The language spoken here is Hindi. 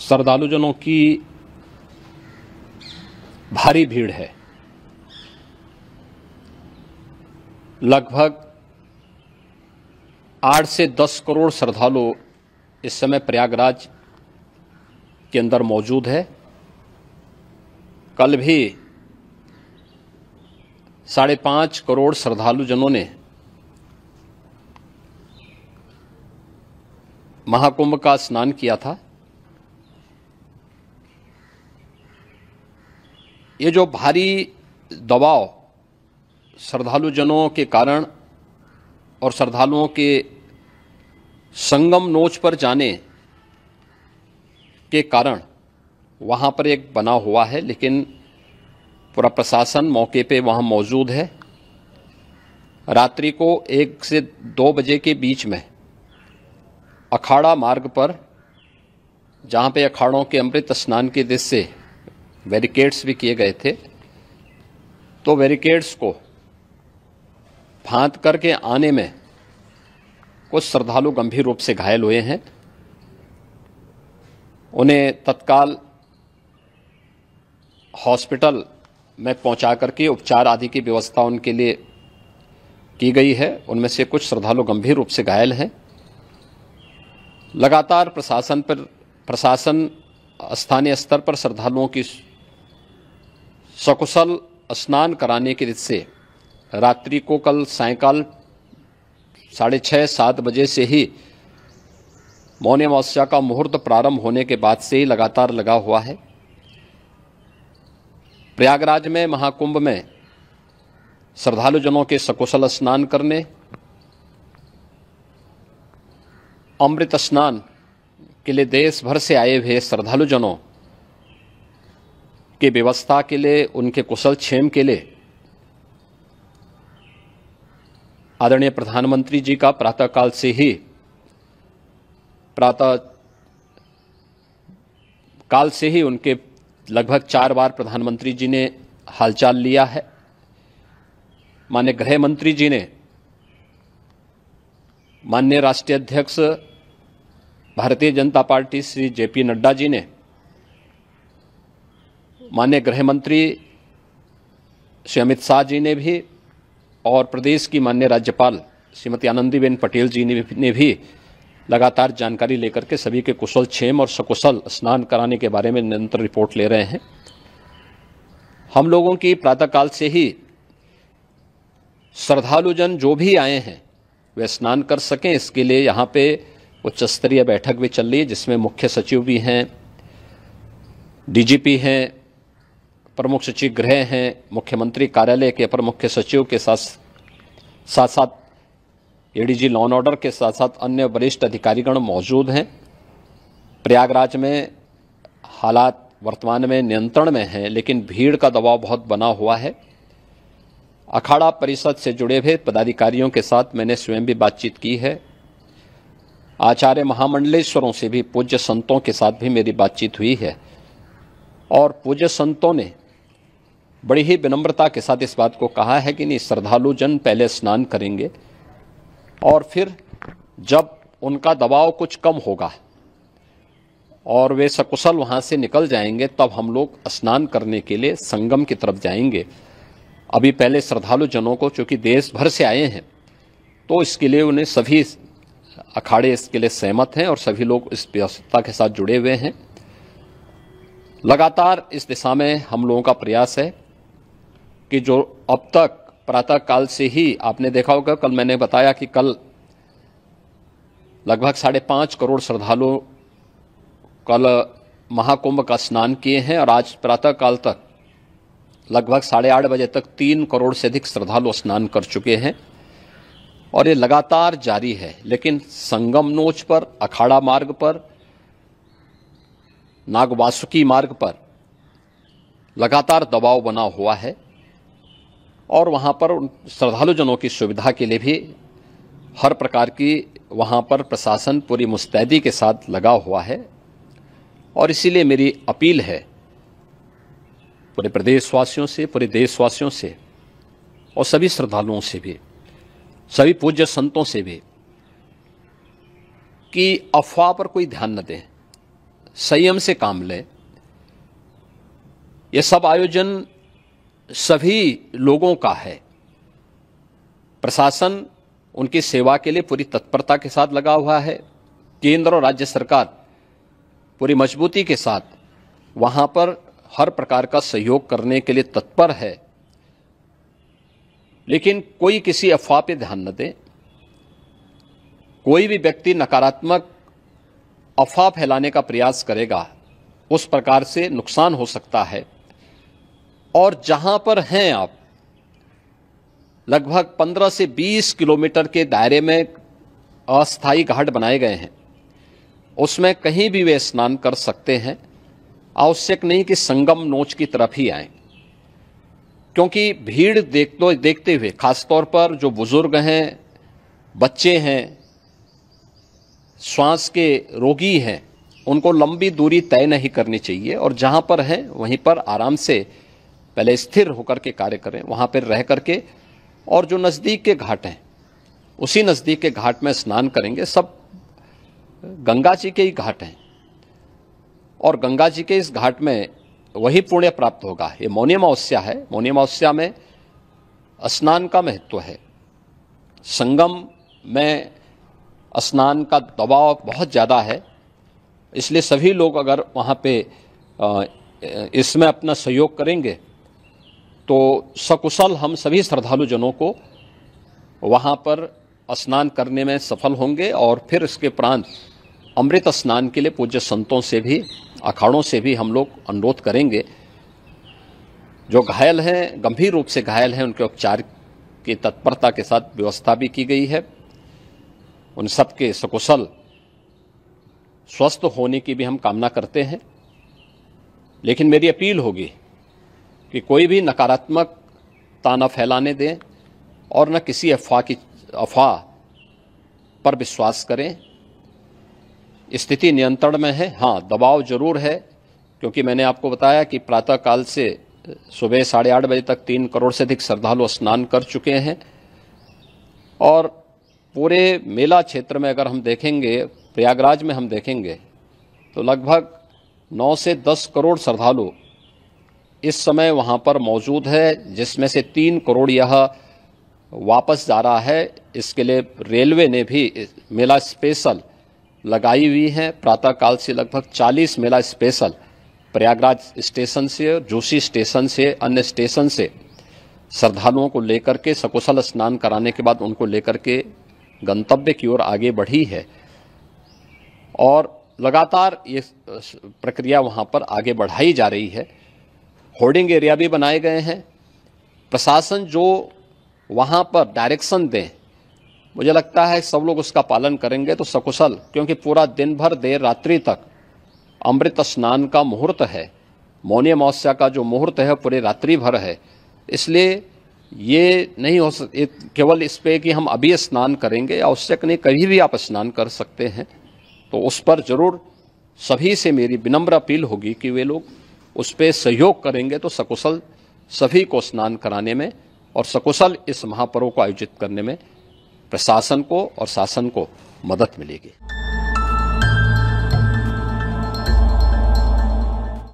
श्रद्धालुजनों की भारी भीड़ है। लगभग 8 से 10 करोड़ श्रद्धालु इस समय प्रयागराज के अंदर मौजूद है। कल भी 5.5 करोड़ श्रद्धालुजनों ने महाकुंभ का स्नान किया था। ये जो भारी दबाव श्रद्धालुजनों के कारण और श्रद्धालुओं के संगम नोच पर जाने के कारण वहां पर एक बना हुआ है, लेकिन पूरा प्रशासन मौके पे वहां मौजूद है। रात्रि को 1 से 2 बजे के बीच में अखाड़ा मार्ग पर, जहां पे अखाड़ों के अमृत स्नान के दृश्य से बैरिकेड्स भी किए गए थे, तो बैरिकेड्स को फांद करके आने में कुछ श्रद्धालु गंभीर रूप से घायल हुए हैं। उन्हें तत्काल हॉस्पिटल में पहुंचा करके उपचार आदि की व्यवस्था उनके लिए की गई है। उनमें से कुछ श्रद्धालु गंभीर रूप से घायल हैं। लगातार प्रशासन स्थानीय स्तर पर श्रद्धालुओं की सकुशल स्नान कराने के दृष्टि से रात्रि को कल सायंकाल 6:30-7 बजे से ही मौनी अमावस्या का मुहूर्त प्रारंभ होने के बाद से ही लगातार लगा हुआ है। प्रयागराज में महाकुंभ में श्रद्धालुजनों के सकुशल स्नान करने, अमृत स्नान के लिए देश भर से आए हुए श्रद्धालुजनों की व्यवस्था के लिए, उनके कुशल क्षेम के लिए आदरणीय प्रधानमंत्री जी का प्रातःकाल से ही उनके लगभग 4 बार प्रधानमंत्री जी ने हालचाल लिया है। माननीय गृह मंत्री जी ने, माननीय राष्ट्रीय अध्यक्ष भारतीय जनता पार्टी श्री जेपी नड्डा जी ने, माननीय गृह मंत्री श्री अमित शाह जी ने भी, और प्रदेश की माननीय राज्यपाल श्रीमती आनंदीबेन पटेल जी ने भी लगातार जानकारी लेकर के सभी के कुशल क्षेम और सकुशल स्नान कराने के बारे में निरंतर रिपोर्ट ले रहे हैं। हम लोगों की प्रातःकाल से ही श्रद्धालुजन जो भी आए हैं वे स्नान कर सकें, इसके लिए यहाँ पे उच्च स्तरीय बैठक भी चल रही है, जिसमें मुख्य सचिव भी हैं, डीजीपी हैं, प्रमुख सचिव गृह हैं, मुख्यमंत्री कार्यालय के अपर मुख्य सचिव के साथ साथ एडीजी लॉ एंड ऑर्डर के साथ साथ अन्य वरिष्ठ अधिकारीगण मौजूद हैं। प्रयागराज में हालात वर्तमान में नियंत्रण में हैं, लेकिन भीड़ का दबाव बहुत बना हुआ है। अखाड़ा परिषद से जुड़े हुए पदाधिकारियों के साथ मैंने स्वयं भी बातचीत की है। आचार्य महामंडलेश्वरों से भी, पूज्य संतों के साथ भी मेरी बातचीत हुई है, और पूज्य संतों ने बड़ी ही विनम्रता के साथ इस बात को कहा है कि नहीं, श्रद्धालुजन पहले स्नान करेंगे और फिर जब उनका दबाव कुछ कम होगा और वे सकुशल वहां से निकल जाएंगे, तब हम लोग स्नान करने के लिए संगम की तरफ जाएंगे। अभी पहले श्रद्धालुजनों को, चूंकि देश भर से आए हैं, तो इसके लिए उन्हें सभी अखाड़े इसके लिए सहमत हैं और सभी लोग इस व्यवस्था के साथ जुड़े हुए हैं। लगातार इस दिशा में हम लोगों का प्रयास है कि जो अब तक प्रातःकाल से ही आपने देखा होगा, कल मैंने बताया कि कल लगभग 5.5 करोड़ श्रद्धालु कल महाकुंभ का स्नान किए हैं, और आज प्रातःकाल तक लगभग 8:30 बजे तक 3 करोड़ से अधिक श्रद्धालु स्नान कर चुके हैं, और ये लगातार जारी है। लेकिन संगम नोच पर, अखाड़ा मार्ग पर, नागवासुकी मार्ग पर लगातार दबाव बना हुआ है, और वहां पर श्रद्धालुजनों की सुविधा के लिए भी हर प्रकार की वहां पर प्रशासन पूरी मुस्तैदी के साथ लगा हुआ है। और इसीलिए मेरी अपील है पूरे प्रदेशवासियों से, पूरे देशवासियों से, और सभी श्रद्धालुओं से भी, सभी पूज्य संतों से भी, कि अफवाह पर कोई ध्यान न दें। संयम से काम लें। ये सब आयोजन सभी लोगों का है। प्रशासन उनकी सेवा के लिए पूरी तत्परता के साथ लगा हुआ है। केंद्र और राज्य सरकार पूरी मजबूती के साथ वहां पर हर प्रकार का सहयोग करने के लिए तत्पर है। लेकिन कोई किसी अफवाह पे ध्यान न दे। कोई भी व्यक्ति नकारात्मक अफवाह फैलाने का प्रयास करेगा, उस प्रकार से नुकसान हो सकता है। और जहां पर हैं आप, लगभग 15 से 20 किलोमीटर के दायरे में अस्थायी घाट बनाए गए हैं, उसमें कहीं भी वे स्नान कर सकते हैं। आवश्यक नहीं कि संगम नोच की तरफ ही आएं, क्योंकि भीड़ देखते हुए खासतौर पर जो बुजुर्ग हैं, बच्चे हैं, श्वास के रोगी हैं, उनको लंबी दूरी तय नहीं करनी चाहिए और जहां पर हैं वहीं पर आराम से पहले स्थिर होकर के कार्य करें, वहां पर रह करके। और जो नज़दीक के घाट हैं, उसी नज़दीक के घाट में स्नान करेंगे। सब गंगा जी के ही घाट हैं और गंगा जी के इस घाट में वही पुण्य प्राप्त होगा। ये मौनी अमावस्या है। मौनी अमावस्या में स्नान का महत्व है। संगम में स्नान का दबाव बहुत ज़्यादा है, इसलिए सभी लोग अगर वहाँ पे इसमें अपना सहयोग करेंगे तो सकुशल हम सभी श्रद्धालु जनों को वहाँ पर स्नान करने में सफल होंगे। और फिर इसके उपरांत अमृत स्नान के लिए पूज्य संतों से भी, अखाड़ों से भी हम लोग अनुरोध करेंगे। जो घायल हैं, गंभीर रूप से घायल हैं, उनके उपचार की तत्परता के साथ व्यवस्था भी की गई है। उन सबके सकुशल स्वस्थ होने की भी हम कामना करते हैं। लेकिन मेरी अपील होगी कि कोई भी नकारात्मकता न फैलाने दें और न किसी अफवाह पर विश्वास करें। स्थिति नियंत्रण में है। हाँ, दबाव जरूर है, क्योंकि मैंने आपको बताया कि प्रातःकाल से सुबह 8:30 बजे तक 3 करोड़ से अधिक श्रद्धालु स्नान कर चुके हैं। और पूरे मेला क्षेत्र में अगर हम देखेंगे, प्रयागराज में हम देखेंगे तो लगभग 9 से 10 करोड़ श्रद्धालु इस समय वहां पर मौजूद है, जिसमें से 3 करोड़ यह वापस जा रहा है। इसके लिए रेलवे ने भी मेला स्पेशल लगाई हुई है। प्रातःकाल से लगभग 40 मेला स्पेशल प्रयागराज स्टेशन से, जोशी स्टेशन से, अन्य स्टेशन से श्रद्धालुओं को लेकर के सकुशल स्नान कराने के बाद उनको लेकर के गंतव्य की ओर आगे बढ़ी है। और लगातार ये प्रक्रिया वहां पर आगे बढ़ाई जा रही है। होर्डिंग एरिया भी बनाए गए हैं। प्रशासन जो वहां पर डायरेक्शन दें, मुझे लगता है सब लोग उसका पालन करेंगे तो सकुशल, क्योंकि पूरा दिन भर देर रात्रि तक अमृत स्नान का मुहूर्त है। मौनी अमावस्या का जो मुहूर्त है पूरे रात्रि भर है। इसलिए ये नहीं हो केवल इस पे कि हम अभी स्नान करेंगे, आवश्यक नहीं, कभी भी आप स्नान कर सकते हैं। तो उस पर जरूर सभी से मेरी विनम्र अपील होगी कि वे लोग उस पर सहयोग करेंगे तो सकुशल सभी को स्नान कराने में और सकुशल इस महापर्व को आयोजित करने में प्रशासन को और शासन को मदद मिलेगी।